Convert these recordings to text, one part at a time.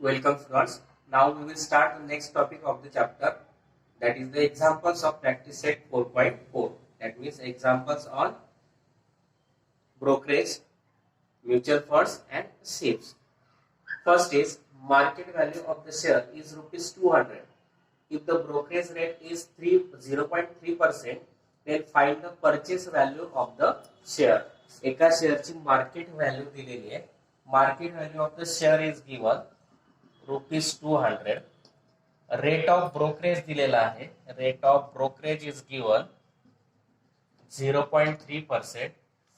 Welcome students. Now we will start the next topic of the chapter, that is the examples of practice set 4.4. That means examples on brokerage, mutual funds and SIPs. First is market value of the share is rupees 200. If the brokerage rate is 0.3%, then find the purchase value of the share. एका शेअरची market value दिलेली आहे. Market value of the share is given rupees 200. Rate of brokerage दिलेला आहे. Rate of brokerage is given 0.3%.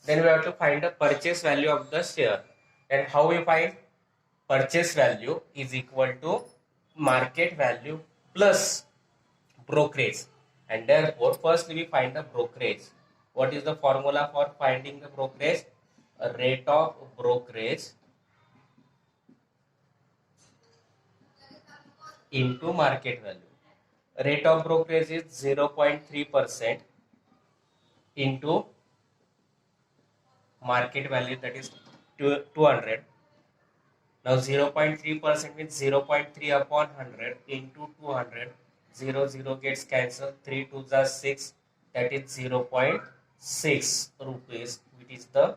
Then we have to find the purchase value of the share. And how we find? Purchase value is equal to market value plus brokerage. And therefore, first we find the brokerage. What is the formula for finding the brokerage? A rate of brokerage into market value. Rate of brokerage is 0.3% into market value, that is 200. Now 0.3% means 0.3 upon 100 into 200. 0 gets cancelled. 3 2s are 6. That is 0.6 rupees, which is the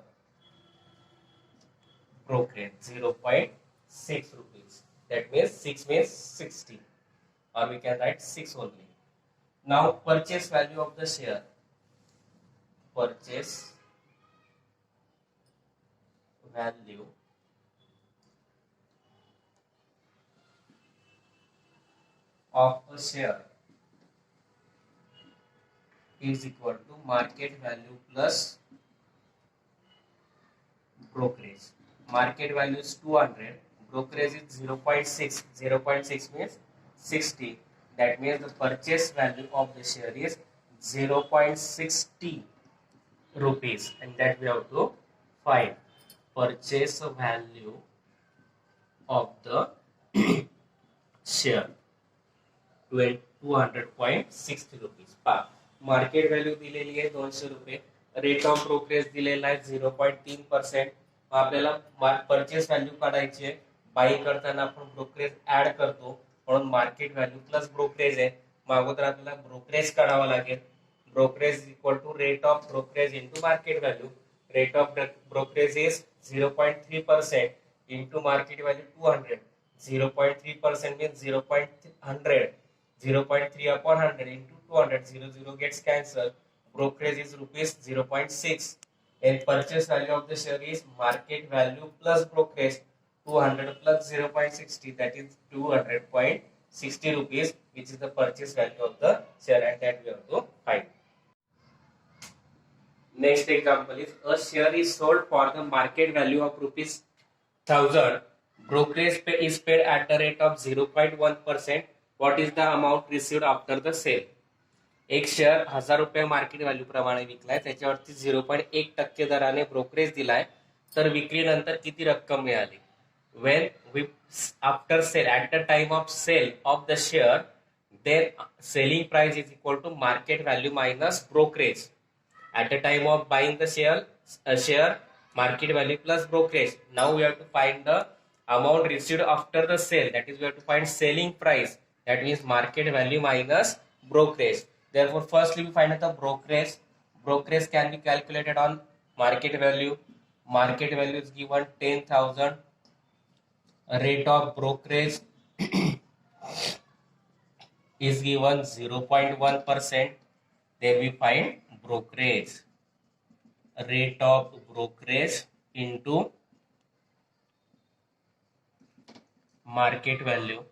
brokerage. 0.6 rupees. That means 6 means 60, or we can write 6 only. Now purchase value of the share. Purchase value of a share is equal to market value plus brokerage. Market value is 200, brokerage is 0.6. 0.6 means 60. That means the purchase value of the share is 0.60 rupees, and that we have to find. Purchase value of the share 200.60 rupees. Market value दिलेली आहे 200 रुपये. Rate of brokerage दिलेला आहे 0.3%. आपल्याला purchase value काढायची आहे. Buying करताना आपण ब्रोकरेज ऍड करतो, म्हणून मार्केट व्हॅल्यू प्लस ब्रोकरेज आहे. मग अगोदर आपल्याला ब्रोकरेज काढावं लागेल. Brokerage equal to rate of brokerage into market value. Rate of brokerage is 0.3% into market value 200. 0.3% means 0.100. 0.3 upon 100 into 200. 0 gets cancelled. Brokerage is rupees 0.6. And purchase value of the share is market value plus brokerage. 200 plus 0.60, that is 200.60 rupees, which is the purchase value of the share, and that we have to find. Next example is a share is sold for the market value of rupees 1000. Brokerage is paid at the rate of 0.1%. What is the amount received after the sale? एक share 1000 रुपये market value प्रमाणे विकलाय, त्याच्यावरती 0.1% दराने brokerage दिलाय, तर विक्रीनंतर किती रक्कम मिळाली? When we after sale, at the time of sale of the share, then selling price is equal to market value minus brokerage. At the time of buying the share, market value plus brokerage. Now we have to find the amount received after the sale. That is, we have to find selling price. That means market value minus brokerage. Therefore, firstly we find the brokerage. Brokerage can be calculated on market value. Market value is given 10,000. Rate of brokerage is given 0.1%. Then we find brokerage. Rate of brokerage into market value.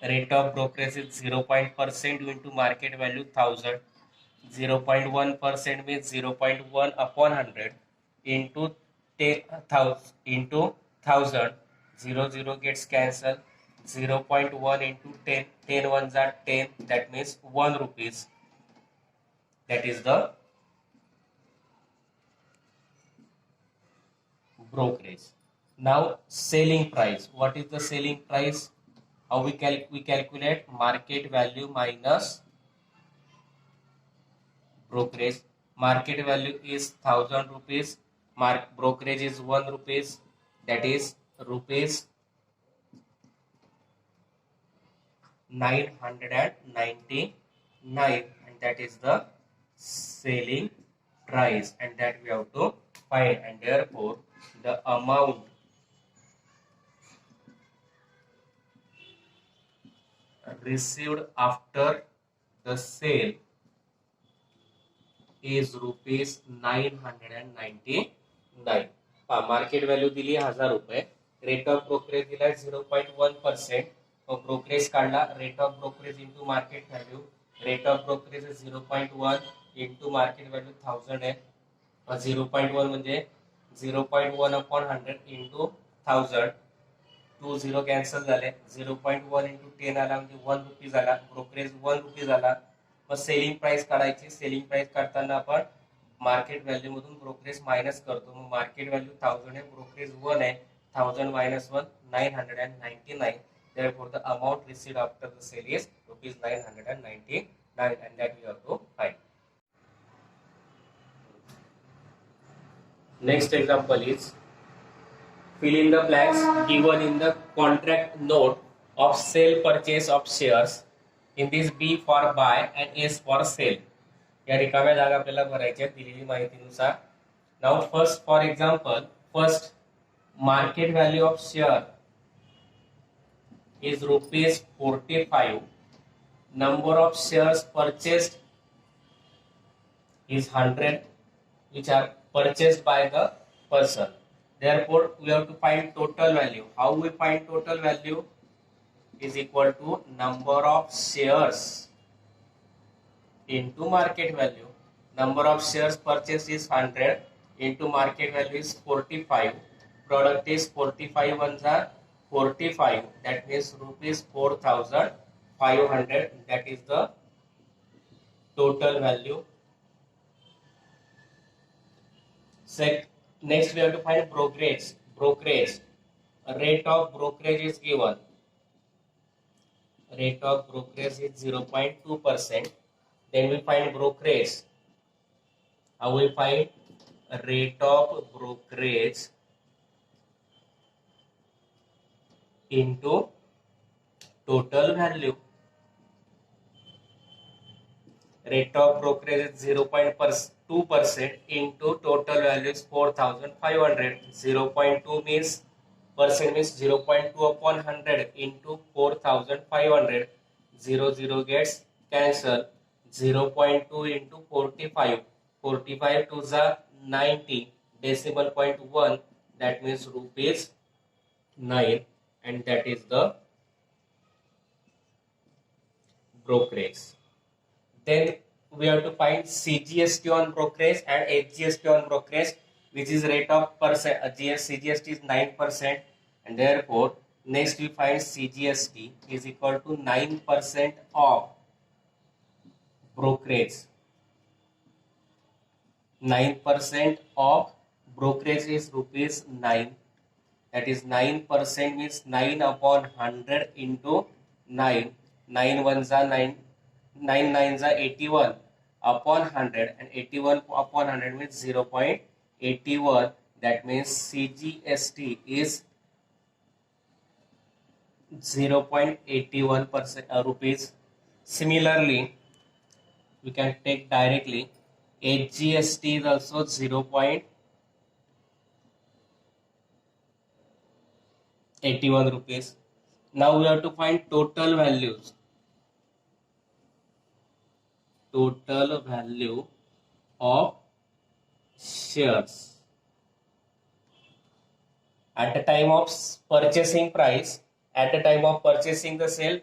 Rate of brokerage is 0.1% into market value 1000. 0.1% means 0.1 upon 100 into 10,000 into 1000. 0 gets cancelled. 0.1 into 10. 10 ones are 10. That means 1 rupees. That is the brokerage. Now selling price. What is the selling price? How we calculate market value minus brokerage. Market value is 1000 rupees. Brokerage is 1 rupees. That is rupees 999, and that is the selling price, and that we have to find. And therefore the amount received after the sale is rupees 999. Market value दिली 1000 रुपये, rate of brokerage दिला 0.1%, brokerage काढला, rate of brokerage into market value, rate of brokerage 0.1 into market value 1000 आहे, 0.1 म्हणजे 0.1 upon 100 into 1000, 2 0 cancel झाले, 0.1 into 10 आला म्हणजे 1 rupees आला, ब्रोकरेज 1 रुपीज आला. मग सेलिंग प्राइस काढायची, सेलिंग प्राइस काढताना आपण मार्केट व्हॅल्यू मधून ब्रोकरेज मायनस करतो. मग मार्केट व्हॅल्यू 1000 आहे, ब्रोकरेज 1 आहे, 1000 minus 1 999. Therefore the amount received after the sale is rupees 999, and that we have to find. Next example is fill in the blanks given in the contract note of sale purchase of shares. In this B for buy and S for sale. या रिकाम्या जागा आपल्याला भरायच्या दिलेली माहितीनुसार. Now first for example, first market value of share is rupees 45. Number of shares purchased is 100, which are purchased by the person. Therefore we have to find total value. How we find total value? Is equal to number of shares into market value. Number of shares purchased is 100 into market value is 45. Product is 45 ones are 45. That means rupees 4500. That is the total value. Next we have to find brokerage. Brokerage. Rate of brokerage is given. Rate of brokerage is 0.2%. Then we find brokerage. How we find rate of brokerage into total value. Rate of brokerage is 0.2% into total value is 4500. 0.2 means percent means 0.2 upon 100 into 4500. 0 gets cancelled. 0.2 into 45. 45 to the 90. Decimal point 1. That means rupees 9, and that is the brokerage. Then we have to find CGST on brokerage and HGST on brokerage, which is rate of percent. CGST is 9%, and therefore next we find CGST is equal to 9% of brokerage. 9% of brokerage is rupees 9. That is 9% means 9 upon 100 into 9. 9 ones are 9. 9 nines are 81 upon 100, and 81 upon 100 means 0.81. That means CGST is 0.81% rupees. Similarly, we can take directly HGST is also 0.81 rupees. Now we have to find total values. Total value of shares at the time of purchasing price, at the time of purchasing the sale.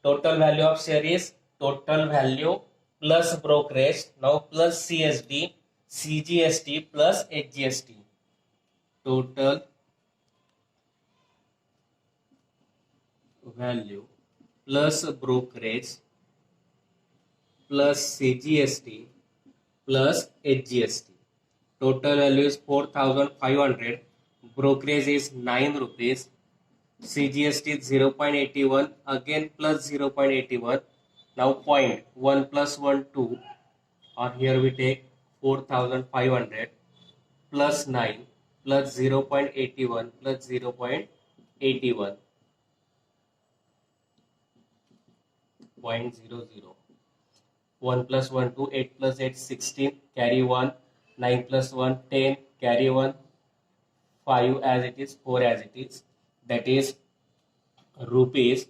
Total value of share is total value plus brokerage, now plus CSD, CGST plus HGST. Total value plus brokerage plus CGST plus HGST. Total value is 4500. Brokerage is 9 rupees. CGST is 0.81, again plus 0.81. Now point 1 plus 1 2, or here we take 4500 plus 9 plus 0.81 plus 0.81. 0.00. 1 plus 1 2, 8 plus 8 16, carry 1, 9 plus 1 10, carry 1, 5 as it is, 4 as it is, that is rupees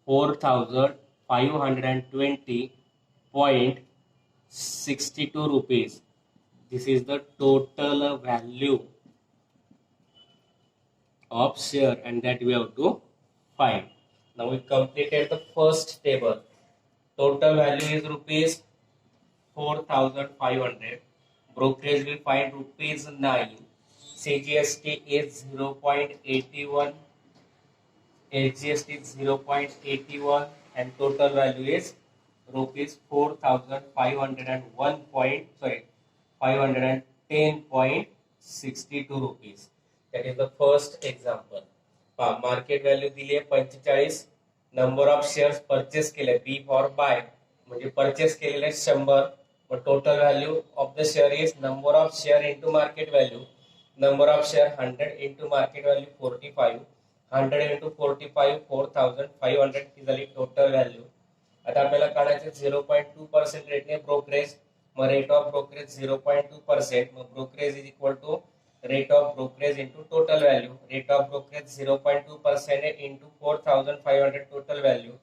4520.62 rupees. This is the total value of share, and that we have to find. Now we completed the first table. Total value is rupees 4,500. Brokerage we find rupees 9. CGST is 0.81. HGST is 0.81, and total value is rupees 4,501 point, sorry, 510.62 rupees. That is the first example. Market value दिली आहे 45. Number of shares purchase केले, B for buy म्हणजे purchase केलेले 100. मग total value of the share is number of share into market value. Number of share 100 into market value 45. 100 into 45 4,500 ही झाली total value. आता आपल्याला काढायचे 0.2% रेटने ब्रोकरेज. मग रेट ऑफ ब्रोकरेज 0.2%. मग brokerage is equal to rate of brokerage into total value. Rate of brokerage 0.2% into 4,500 total value.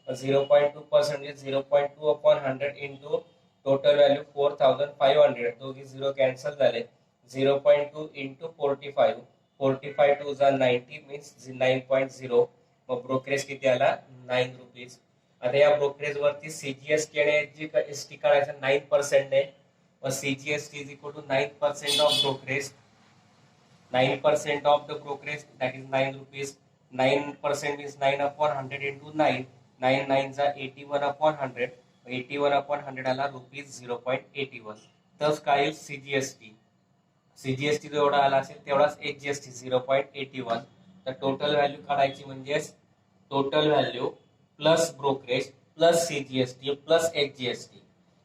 0.2% is 0.2 upon 100 into total value 4,500. दोघी 0 cancel झाले. 0.2 into 45. 45 2 is 90 means 9.0. Mug brokerage किती आला 9 rupees. आता या brokerage वरती CGST आणि SG काढायचं 9% ने. मग CGST is equal to 9% of brokerage. 9% of the brokerage, that is 9 rupees. 9% means 9 upon 100 into 9. 9 9s are 81 upon 100. 81 upon 100 आला रुपीज 0.81. तस काय सीजीएसटी. सीजीएसटी जेवढा आला असेल तेवढाच एचजीएसटी 0.81. तर टोटल व्हॅल्यू काढायची म्हणजे total value plus brokerage plus CGST plus HGST.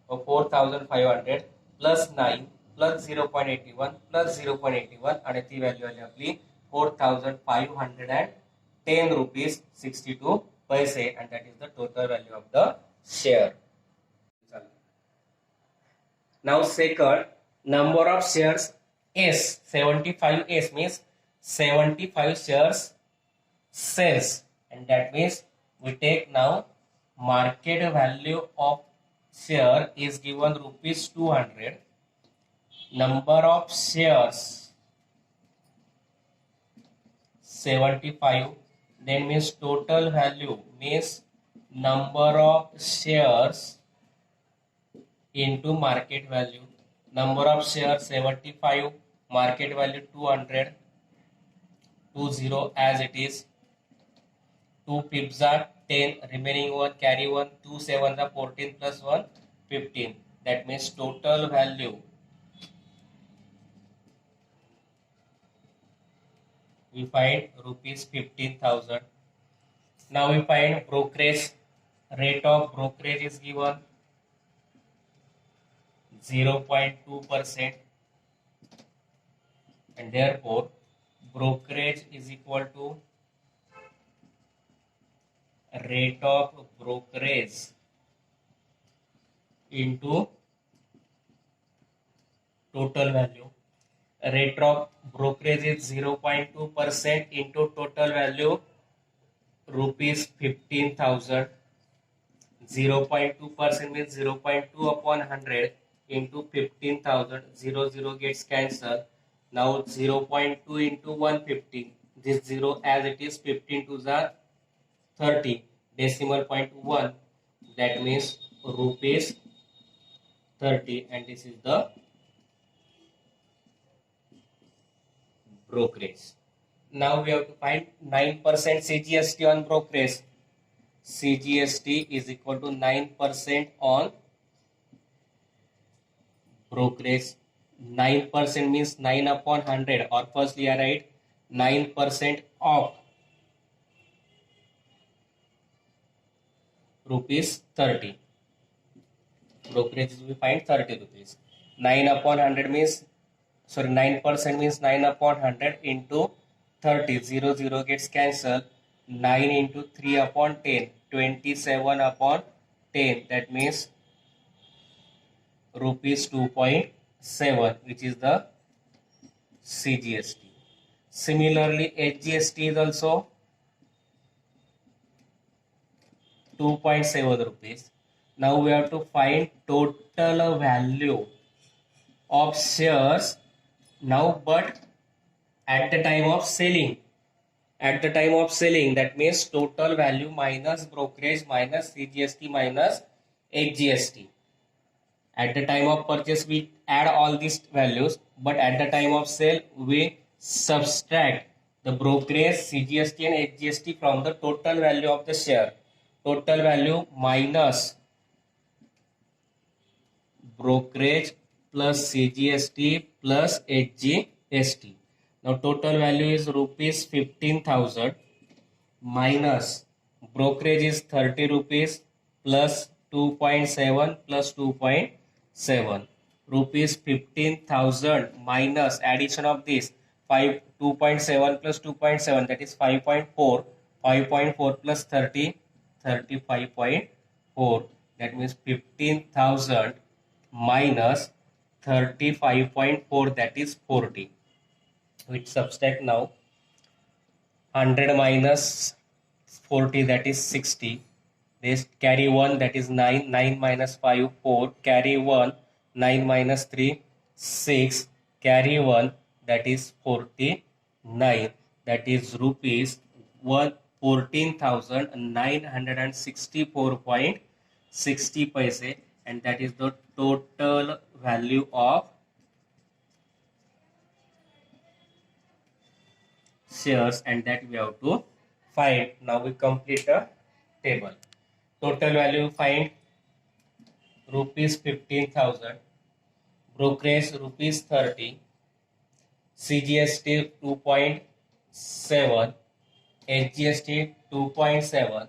4,500 plus 9 plus 0.81 plus 0.81 आणि ती व्हॅल्यू आली आपली 4,510 रुपीज 62 पैसे, and that is the total value of the share. Now second, number of shares S. 75S means 75 shares shares, and that means we take now market value of share is given rupees 200. Number of shares 75, then means total value means number of shares into market value. Number of shares 75, market value 200, 20 as it is. 2 pips are 10, remaining 1 carry 1, 2 7s are 14 plus 1 15. That means total value we find rupees 15,000. Now we find brokerage. Rate of brokerage is given 0.2%, and therefore brokerage is equal to rate of brokerage into total value. Rate of brokerage is 0.2% into total value rupees 15,000. 0.2% means 0.2 upon 100 into 15,000. 0 gets cancelled. Now 0.2 into 150. This 0 as it is, 15 to the 30. Decimal point 1. That means rupees 30, and this is the brokerage. Now we have to find 9% CGST on brokerage. CGST is equal to 9% on brokerage. 9% means 9 upon 100, or firstly I write 9% of rupees 30. Brokerage we find 30 rupees. 9 upon 100 means, sorry, 9% means 9 upon 100 into 30. 0 gets cancelled. 9 into 3 upon 10. 27 upon 10, that means rupees 2.7, which is the CGST. Similarly, HGST is also 2.7 rupees. Now we have to find total value of shares now, but at the time of selling. At the time of selling, that means total value minus brokerage minus CGST minus HGST. At the time of purchase, we add all these values, but at the time of sale, we subtract the brokerage, CGST and HGST from the total value of the share. Total value minus brokerage plus CGST plus HGST. Now total value is rupees 15,000 minus brokerage is 30 rupees plus 2.7 plus 2.7 rupees 15,000 minus addition of this 2.7 plus 2.7, that is 5.4, 5.4 plus 30, 35.4, that means 15,000 minus 35.4, that is 40, which subtract now 100 minus 40, that is 60. This carry 1, that is 9. 9 minus 5, 4. Carry 1, 9 minus 3, 6. Carry 1, that is 49. That is rupees 14,964.60 paise, and that is the total value of shares, and that we have to find. Now we complete a table. Total value find rupees 15,000, brokerage rupees 30, CGST 2.7, HGST 2.7.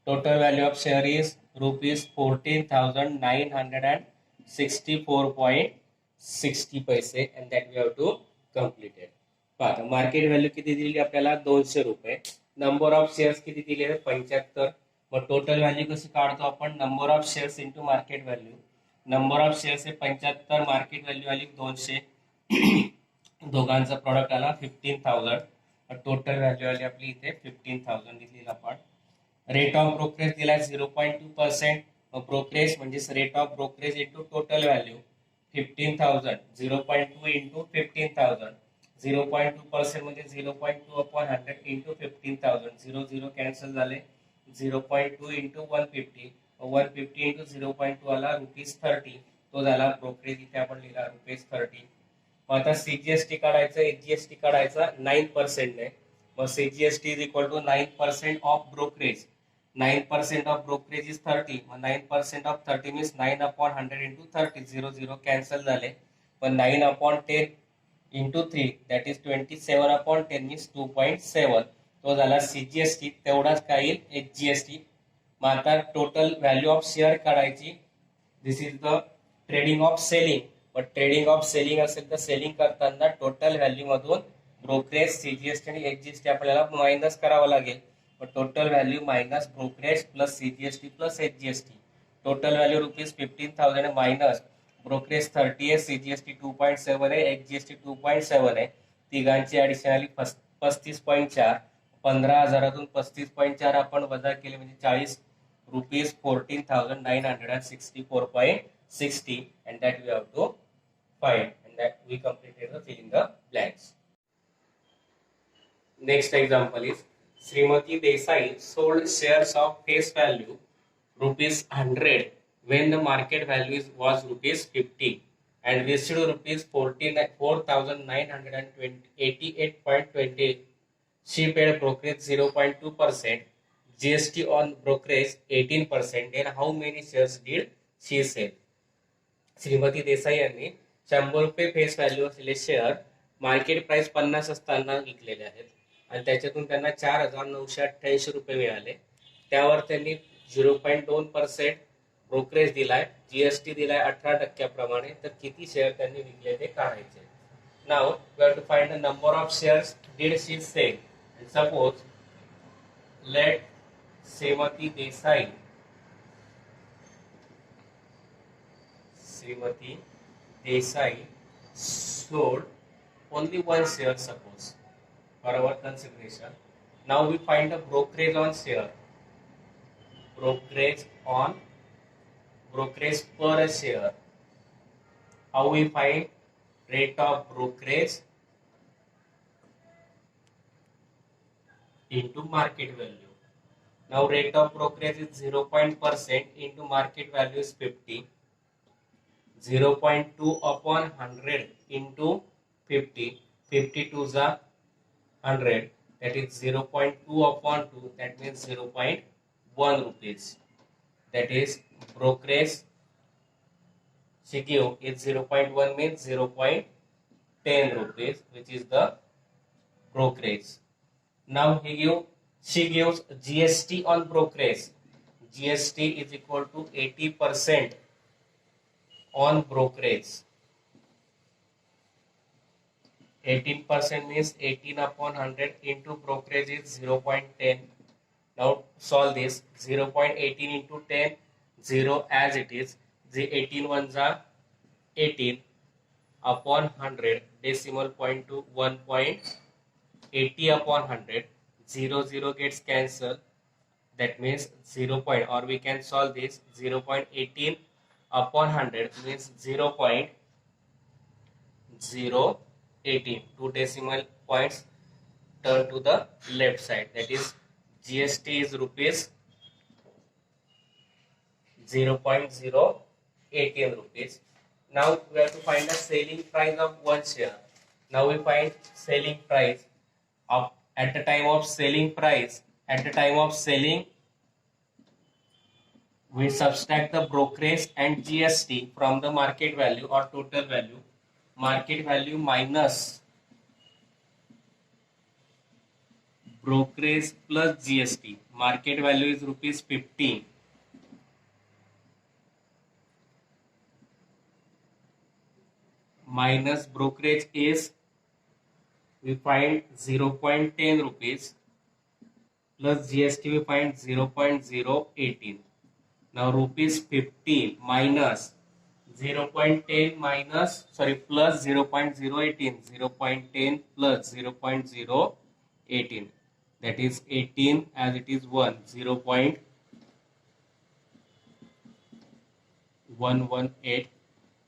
Total value of share is rupees 14,964.60 paise, and that we have to complete it. पहा market value किती दिली आपल्याला 200 रुपये. Number of shares किती दिले 75. मग total value कशी काढतो आपण, number of shares into market value. Number of shares हे 75, मार्केट व्हॅल्यू आली 200, दोघांचा प्रोडक्ट आला 15,000. टोटल व्हॅल्यू आली आपली इथे 15,000 दिली आपण. रेट ऑफ ब्रोकरेज दिला 0.2%. ब्रोकरेज म्हणजे rate of brokerage into total value 15,000, 0.2 into 15,000. 0.2% म्हणजे 0.2 अपॉन 100 इंटू 15,000. 0 0 कॅन्सल झाले. 0.2 इंटू 150, 150 इंटू 0.2 आला रुपीज 30. तो झाला ब्रोकरेज, इथे आपण लिहिला रुपीज 30. मग आता सीजीएसटी काढायचं, एचजीएसटी काढायचा 9% ने. मग CGST is equal to 9% of brokerage. 9% of brokerage is 30. मग 9% of 30 means 9 upon 100 into 30. 0 0 cancel झाले. पण 9 upon 10 into 3, that is 27 upon 10 means 2.7. तो झाला सीजीएसटी. तेवढाच काय येईल एचजीएसटी. मग आता टोटल व्हॅल्यू ऑफ शेअर काढायची. This is the trading of selling. पण ट्रेडिंग ऑफ सेलिंग असेल तर सेलिंग करताना टोटल व्हॅल्यू मधून ब्रोकरेज, सीजीएसटी आणि एचजीएसटी आपल्याला मायनस करावं लागेल. पण total value minus brokerage plus CGST plus HGST. Total value rupees 15,000 minus brokerage 30 आहे, सीजीएसटी 2.7 आहे, एचजीएसटी 2.7 आहे. तिघांची ऍडिशन आली 35.4. 15,000तून 35.4 आपण वजा केले म्हणजे 40 rupees 14,964.60, and that we have to find, and that we completed the fill in the blanks. Next example is Srimati Desai sold shares of face value rupees 100 when the market value was rupees 50 and received rupees 4,988.20. She paid brokerage 0.2%, GST on brokerage 18%. Then how many shares did she sell? Shrimati Desai यांनी 100 रुपये face value असलेले share market price 50 असताना विकलेले आहेत आणि त्याच्यातून त्यांना 4,988 रुपये मिळाले. त्यावर त्यांनी 0.2% ब्रोकरेज दिलाय, जीएसटी दिलाय 18% प्रमाणे. तर किती शेअर त्यांनी विकले ते काढायचे. Now we have to find the number of shares did she sell. Suppose let Shrimati Desai Srimati Desai sold only one share, suppose, for our consideration. Now we find the brokerage on share. Brokerage on brokerage per share. How we find? Rate of brokerage into market value. Now rate of brokerage is 0% into market value is 50. 0.2 upon 100 into 50. 52 is a 100. That is 0.2 upon 2. That means 0.1 rupees. That is brokerage she give is 0.1 means 0.10 rupees, which is the brokerage. Now she gives GST on brokerage. GST is equal to 80% on brokerage. 18% means 18 upon 100 into brokerage is 0.10. Now solve this. 0.18 into 10, 0 as it is. The 18 ones are 18 upon 100, decimal point to 1.80 upon 100. 0 gets cancelled. That means 0 point, or we can solve this. 0.18 upon 100 means 0.018. Two decimal points turn to the left side. That is GST is rupees 0.018 rupees. Now we have to find the selling price of one share. Now we find selling price of at the time of selling price. At the time of selling, we subtract the brokerage and GST from the market value or total value. Market value minus brokerage plus GST. Market value is rupees 15. Minus brokerage is, we find 0.10 rupees, plus GST we find 0.018. Now rupees 15 minus 0.10 minus, sorry, plus 0.018. 0.10 plus 0.018. That is 18 as it is 1. 0.118.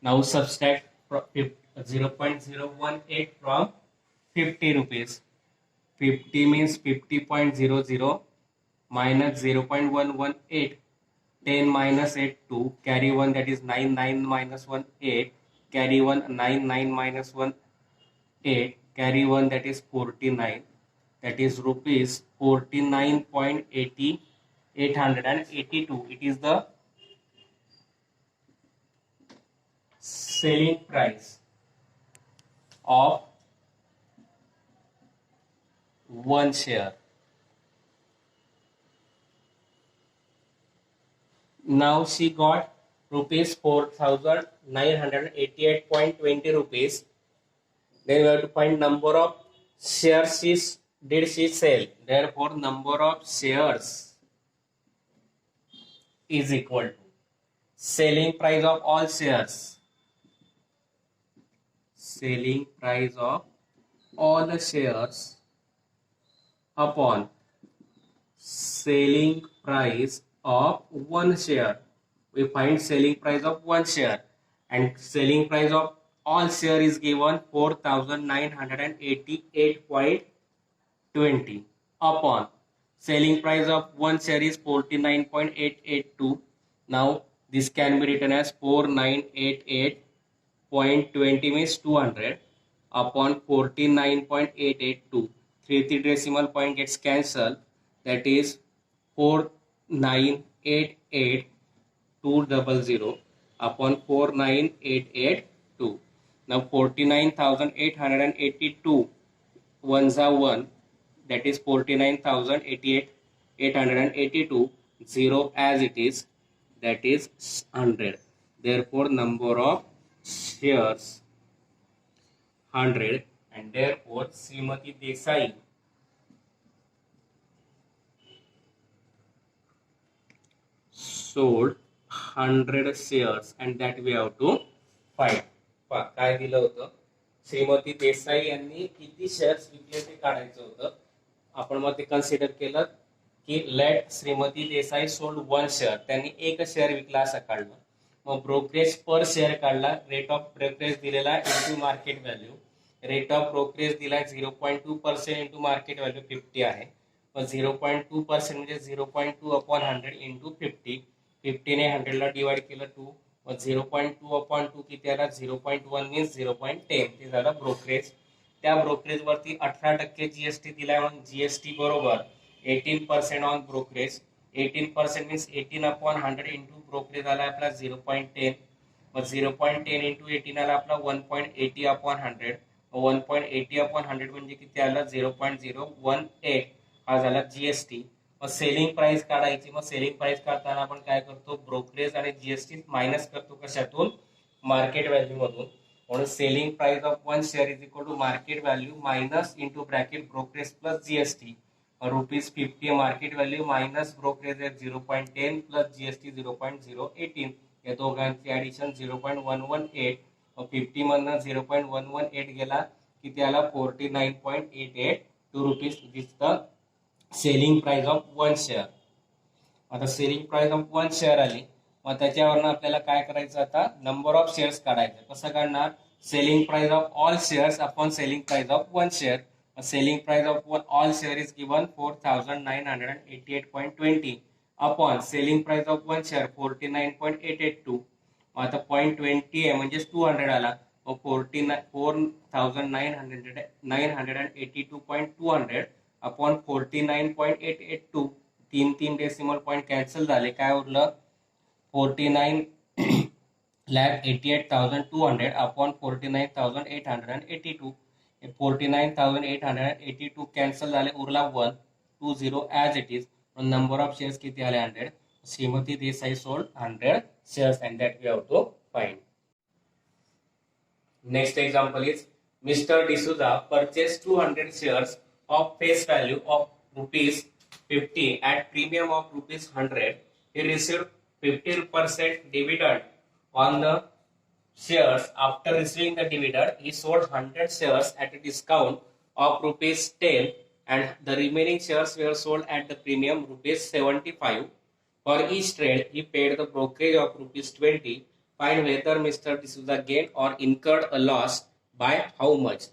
Now subtract 0.018 from 50 rupees. 50 means 50.00 minus 0.118. 10 minus 8, 2. Carry 1, that is 9. 9 minus 1, 8. Carry 1, 9. 9 minus 1, 8. Carry 1, that is 49. That is rupees 49.80. 882. It is the selling price of one share. Now she got rupees 4,988.20 rupees. Then we have to find number of shares did she sell. Therefore, number of shares is equal to selling price of all shares. Selling price of all the shares upon selling price of one share. We find selling price of one share, and selling price of all share is given 4,988.20 upon selling price of one share is 49.882. Now this can be written as 4988.20 means 200 upon 49.882. 3 decimal point gets cancelled. That is 4988,200 upon 49,882. Now 49,882 ones are 1. That is 49,882. 0 as it is. That is 100. Therefore, number of shares 100, and therefore Srimati Desai sold 100 shares and that we have to find. काय दिलं होतं, श्रीमती देसाई यांनी किती shares विकले ते काढायचं होतं. आपण मग ते कन्सिडर केलं की let Shrimati Desai sold 1 share, त्यांनी एक शेअर विकला असं काढलं. मग ब्रोकरेज पर शेअर काढला, रेट ऑफ ब्रोकरेज दिलेला into market value, rate of brokerage दिलाय 0.2% इंटू मार्केट व्हॅल्यू 50 आहे. मग 0.2% म्हणजे 0.2 अपॉन 100 इंटू 50, 50 ने 100 ला डिवाइड केलं 2, मग 0.2 अपॉन 2 किती आला, 0.1 मीन्स 0.10, ते झालं ब्रोकरेज. त्या ब्रोकरेज वरती 18% जीएसटी दिलाय, मग जीएसटी बरोबर 18% on brokerage. 18% means 18 upon 100 into brokerage आला आपला 0.10, मग 0.10 इंटू 18 आला आपला 1.80 अपॉन 100. 1.80 अपॉन 100 म्हणजे किती आला, 0.018, हा झाला जीएसटी. मग सेलिंग प्राइस काढायची. मग सेलिंग प्राइस काढताना आपण काय करतो, ब्रोकरेज आणि जीएसटी मायनस करतो, कशातून, मार्केट व्हॅल्यू मधून. म्हणून selling price of 1 share is equal to market value minus into bracket brokerage plus GST. ₹50 market value minus brokerage 0.10 plus GST 0.018, या दोघांची ऍडिशन 0.118. 50 मधनं 0.118 गेला किती आला, 49.882 rupees. This the selling price of 1 share. आता selling price of 1 share आली, मग त्याच्यावरनं आपल्याला काय करायचं, आता नंबर ऑफ शेअर्स काढायचं. कसं काढणार, selling price of all shares upon selling price of 1 share. Selling price of all share is given 4988.20 upon selling price of 1 share 49.882. आता 0.20 आहे म्हणजेच 200 आला, मग 4982.200 अपॉन 49.882, 3 डेसिमल पॉईंट कॅन्सल झाले, काय उरलं, 49,88,200 अपॉन 49,882. 49,882 कॅन्सल झाले, Urla 120 as it is. Number of shares किती आले, 100. Shrimati Desai sold 100 shares and that we have to find. Next example is Mr. D'Souza purchased 200 shares of face value of ₹50 at premium of ₹100. He received 50% dividend on the shares. After receiving the dividend, he sold 100 shares at a discount of ₹10 and the remaining shares were sold at the premium ₹75. For each trade, he paid the brokerage of ₹20. Find whether Mr. D'Souza gained or incurred a loss, by how much.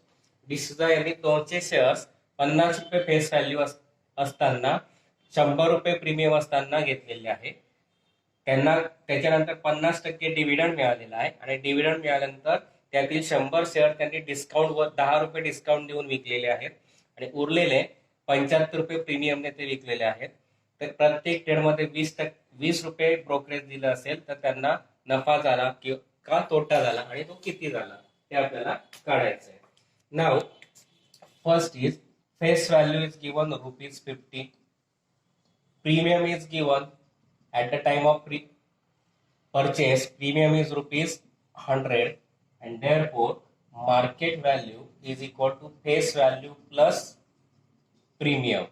D'Souza यांनी 200 shares ₹50 face value असताना ₹100 premium असताना घेतलेले आहे. त्यांना त्याच्यानंतर 50% dividend मिळालेला आहे आणि डिव्हिडंड मिळाल्यानंतर त्यातील 100 शेअर त्यांनी डिस्काउंट व ₹10 डिस्काउंट देऊन विकलेले आहेत आणि उरलेले ₹75 प्रीमियमने ते विकलेले आहेत. तर प्रत्येक ट्रेडमध्ये 20 रुपये ब्रोकरेज दिलं असेल तर त्यांना नफा झाला का तोटा झाला आणि तो किती झाला ते आपल्याला काढायचं आहे. नाव first is face value is given ₹50. Premium is given at the time of purchase, premium is ₹100 and therefore market value is equal to face value plus premium,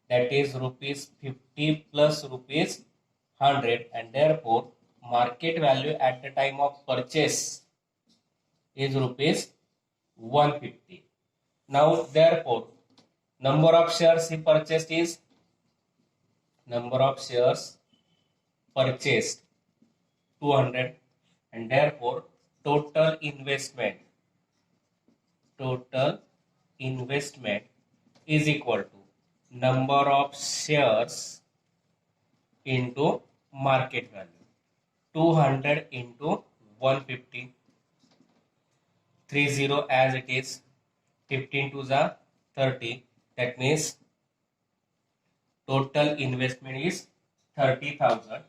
that is ₹50 plus ₹100 and therefore market value at the time of purchase is ₹150. Now therefore number of shares he purchased is number of shares purchased 200 and therefore total investment is equal to number of shares into market value. 200 into 150, 30 as it is, 15 to the 30, that means total investment is 30,000.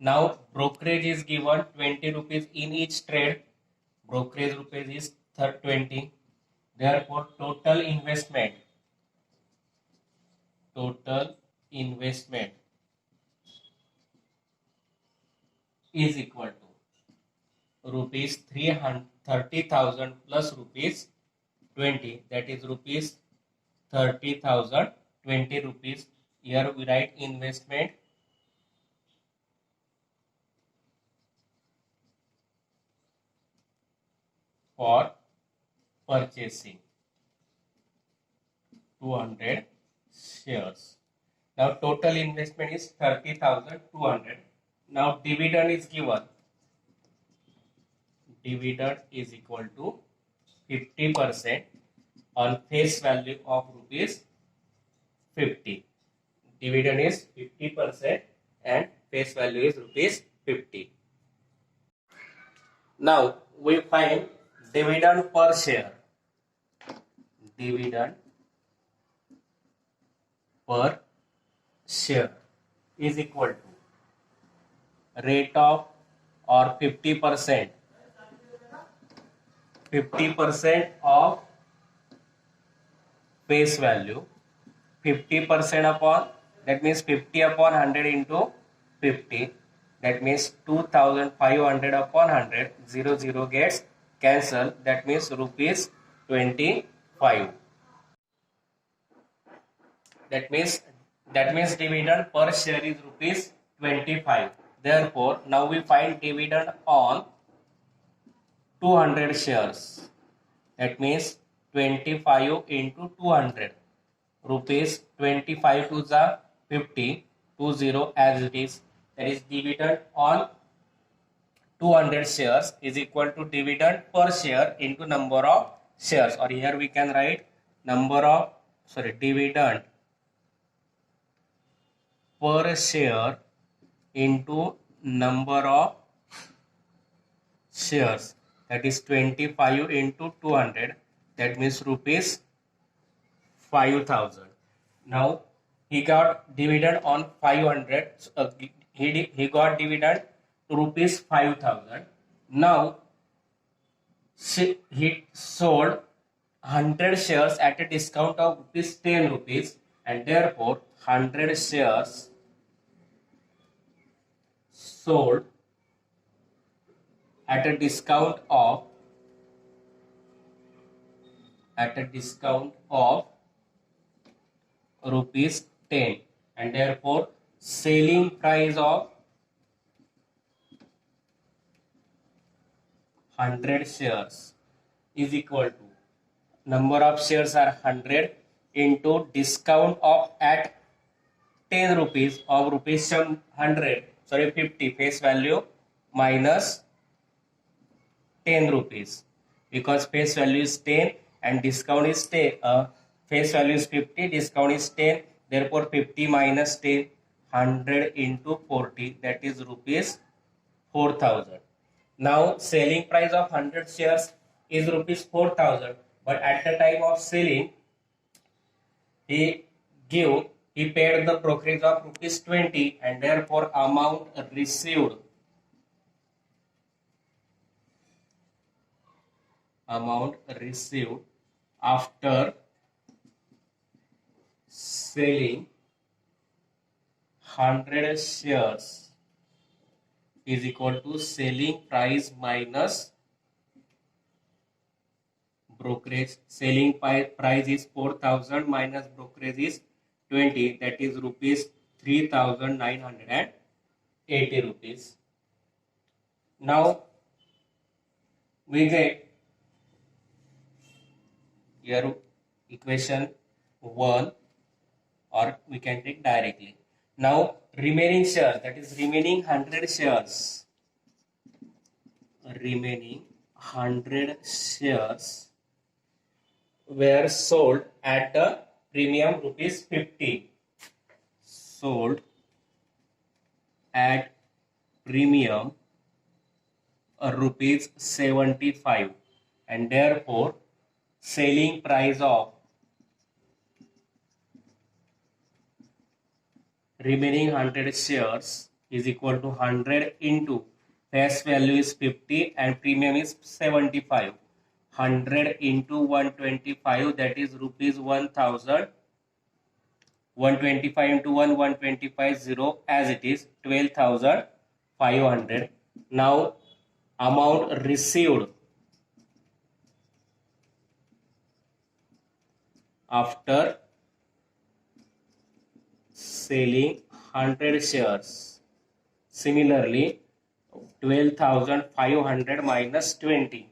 Now brokerage is given 20 rupees in each trade. Brokerage rupees is 20. Therefore total investment is equal to ₹30,000 plus ₹20, that is ₹30,000 20 rupees. Here we write investment for purchasing 200 shares. Now total investment is 30,200. Now dividend is given. Dividend is equal to 50% on face value of rupees 50. Dividend is 50% and face value is rupees 50. Now we find dividend per share. Dividend per share is equal to rate of or 50% of face value, 50% upon, that means 50 upon 100 into 50, that means 2500 upon 100, 0 gets cancelled, that means rupees 25. That means dividend per share is rupees 25. Therefore, now we find dividend on 200 shares. That means 25 into 200. Rupees 25 to the 50, 20 as it is. That is dividend on 200 shares is equal to dividend per share into number of shares. Or here we can write dividend per share into number of shares, that is 25 into 200, that means rupees 5,000. Now he got dividend on 500, he got dividend to rupees 5,000. Now he sold 100 shares at a discount of rupees 10 rupees, and therefore 100 shares sold at a discount of rupees 10, and therefore selling price of 100 shares is equal to number of shares are 100 into discount of at 10 rupees of rupees 50 face value minus 10 rupees, because face value is 10 and discount is 10. Face value is 50, discount is 10, therefore 50 minus 10, 100 into 40, that is rupees 4,000. Now selling price of 100 shares is rupees 4,000, but at the time of selling he paid the brokerage of rupees 20, and therefore amount received after selling 100 shares is equal to selling price minus brokerage. Selling price is 4,000 minus brokerage is 20, that is rupees 3,980 rupees. Now we get here equation 1, or we can take directly. Now remaining shares, that is remaining 100 shares, were sold at the premium rupees 50. Sold at premium rupees 75, and therefore selling price of remaining 100 shares is equal to 100 into face value is 50 and premium is 75. 100 into 125, that is rupees 1,000. 125 into 125 0 as it is 12,500. Now amount received after selling 100 shares. Similarly, 12,500 minus 20.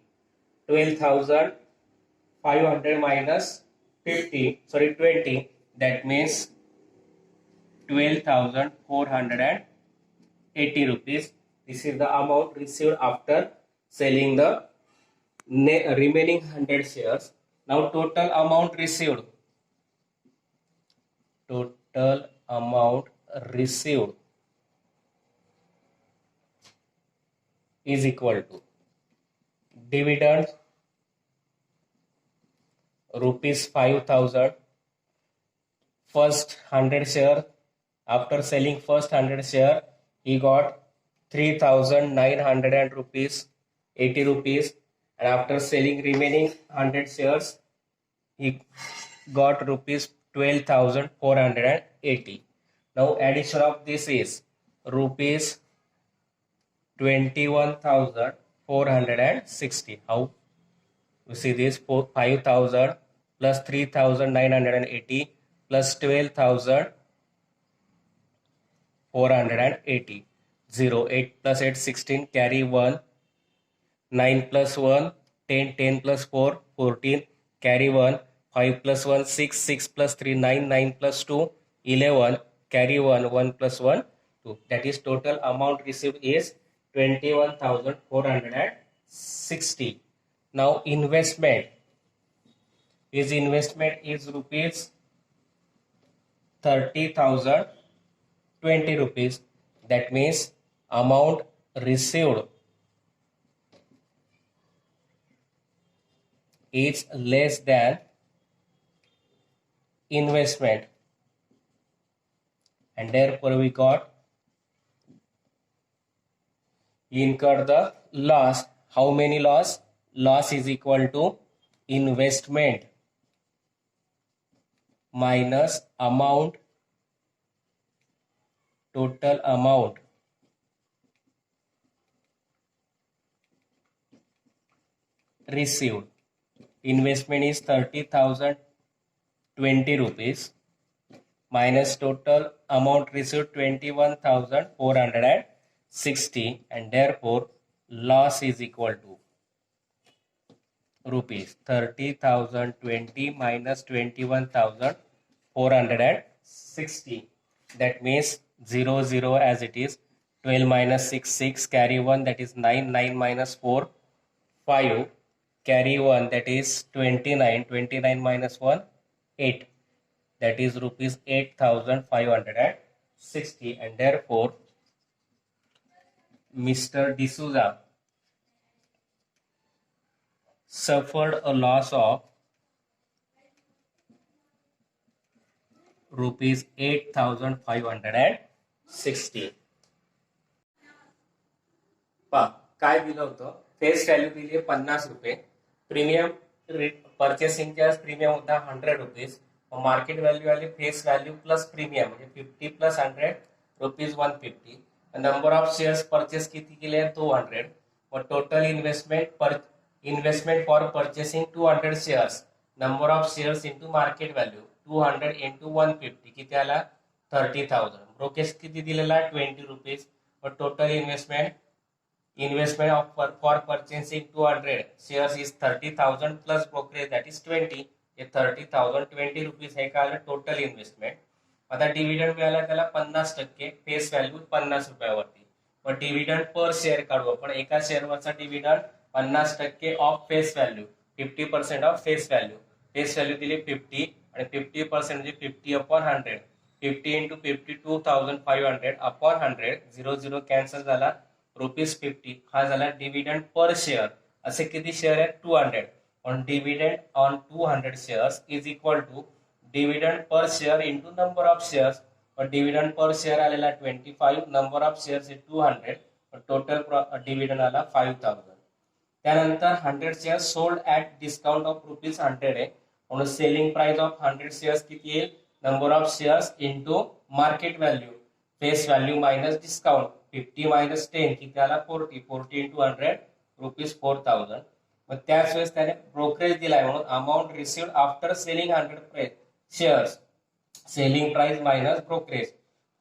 12,500 minus 20, that means 12,480 rupees. This is the amount received after selling the remaining 100 shares. Now total amount received is equal to dividend rupees 5,000, first 100 share. After selling first 100 share, he got 3,900 rupees, 80 rupees, and after selling remaining 100 shares, he got rupees 12,480. Now addition of this is rupees 21,460. How? You see this 5,000 plus 3,980 plus 12,480. 0, 8 plus 8, 16, carry 1, 9 plus 1, 10, 10 plus 4, 14, carry 1, 5 plus 1, 6, 6 plus 3, 9, 9 plus 2, 11, carry 1, 1 plus 1, 2. That is total amount received is 21,460. Now investment is rupees 30,020 rupees. That means amount received is less than investment, and therefore we got incurred the loss. How many loss? Loss is equal to investment minus amount, total amount received. Investment is 30,020 rupees minus total amount received 21,460, and therefore loss is equal to rupees 30,020 minus 21,460. That means 0, 0 as it is. 12 minus 6, 6, carry 1, that is 9, 9 minus 4, 5, carry 1, that is 29, 29 minus 1, 8, that is rupees 8,560, and therefore Mr. D'Souza suffered a loss of rupees 8,560. काय दिलं होतं? Face value दिली 50 रुपये, premium purchasing premium होता 100 rupees, market value आली face value plus premium म्हणजे 50 plus 100 rupees 150. Number of shares purchase किती केले? 200. मग total investment for purchasing 200 shares, number of shares into market value 200 into 150 किती आला? 30,000. ब्रोकेज किती दिलेला? 20 रुपीज. मग total investment for purchasing 200 shares is 30,000 plus brokerage, that is 20. 30,000 20 rupees हे काय? Total investment. आता डिव्हिडंड मिळाला त्याला 50%, फेस व्हॅल्यू 50 रुपयावरती. मग डिव्हिडंड पर शेअर काढू आपण. एका शेअरवरचा dividend 50% of face value, 50% of face value. Face value दिली 50 आणि 50% म्हणजे 50 अपॉन 100. 50 into 50 2,500 upon 100. 0 0 कॅन्सल झाला. रुपीज 50 हा झाला डिव्हिडंड पर शेअर. असे किती शेअर आहेत? 200. On dividend on 200 shares is equal to dividend per share into number of shares. Dividend per share आलेला 25, number of shares 200, total dividend आला 5,000. त्यानंतर 100 shares sold at discount of rupees 100 आहे, म्हणून selling price of 100 shares किती येईल? Number of shares into market value, face value minus discount. 50 minus 10 किती आला? 40. 40 into 100 rupees 4,000. मग त्याच वेळेस त्याने ब्रोकरेज दिलाय म्हणून amount received after selling 100 shares, selling price minus brokerage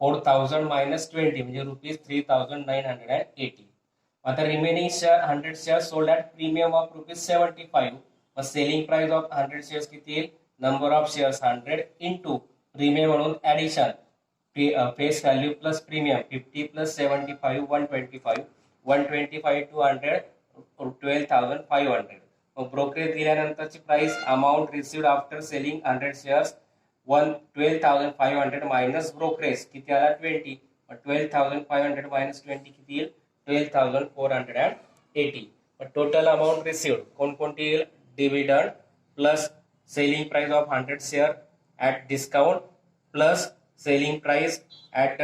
4,000 minus 20 म्हणजे रुपीज 3,980. आता remaining share 100 share sold at premium of ₹75. मग सेलिंग प्राइस ऑफ 100 शेअर्स किती येईल? Number of shares 100 into premium म्हणून addition face value plus premium 50 plus 75 125 125 to 100 12,500. मग brokerage दिल्यानंतरची price amount received after selling 100 shares 12,500 minus brokerage किती आला 20. 12,500 minus 20 किती येईल? 12,480. टोटल अमाऊंट रिसिव्ड कोणकोणती येईल? Dividend plus selling price of 100 share at discount plus selling price at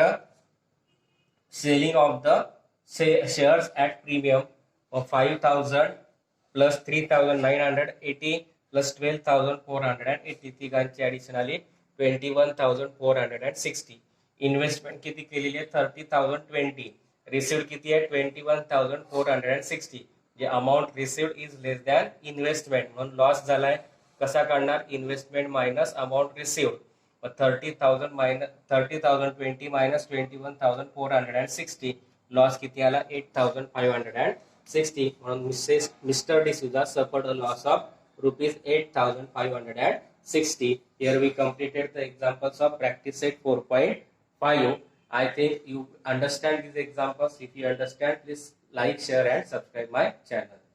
selling of the shares at premium. 5,000 plus 3,980 plus 12,480 तिघांची addition आली 21,460. Investment किती केलेली आहे? 30,020. रिसिव्ड किती आहे? 21,460. जे amount received is less than investment म्हणून लॉस झालाय. कसा काढणार? Investment minus amount received. 30,020 minus 21,460 loss किती आला? 8,560. म्हणून mister D'Souza suffered a loss of ₹8,560. Here we completed the examples of practice set 4.5. I think you understand these examples. If you understand, please like, share and subscribe my channel.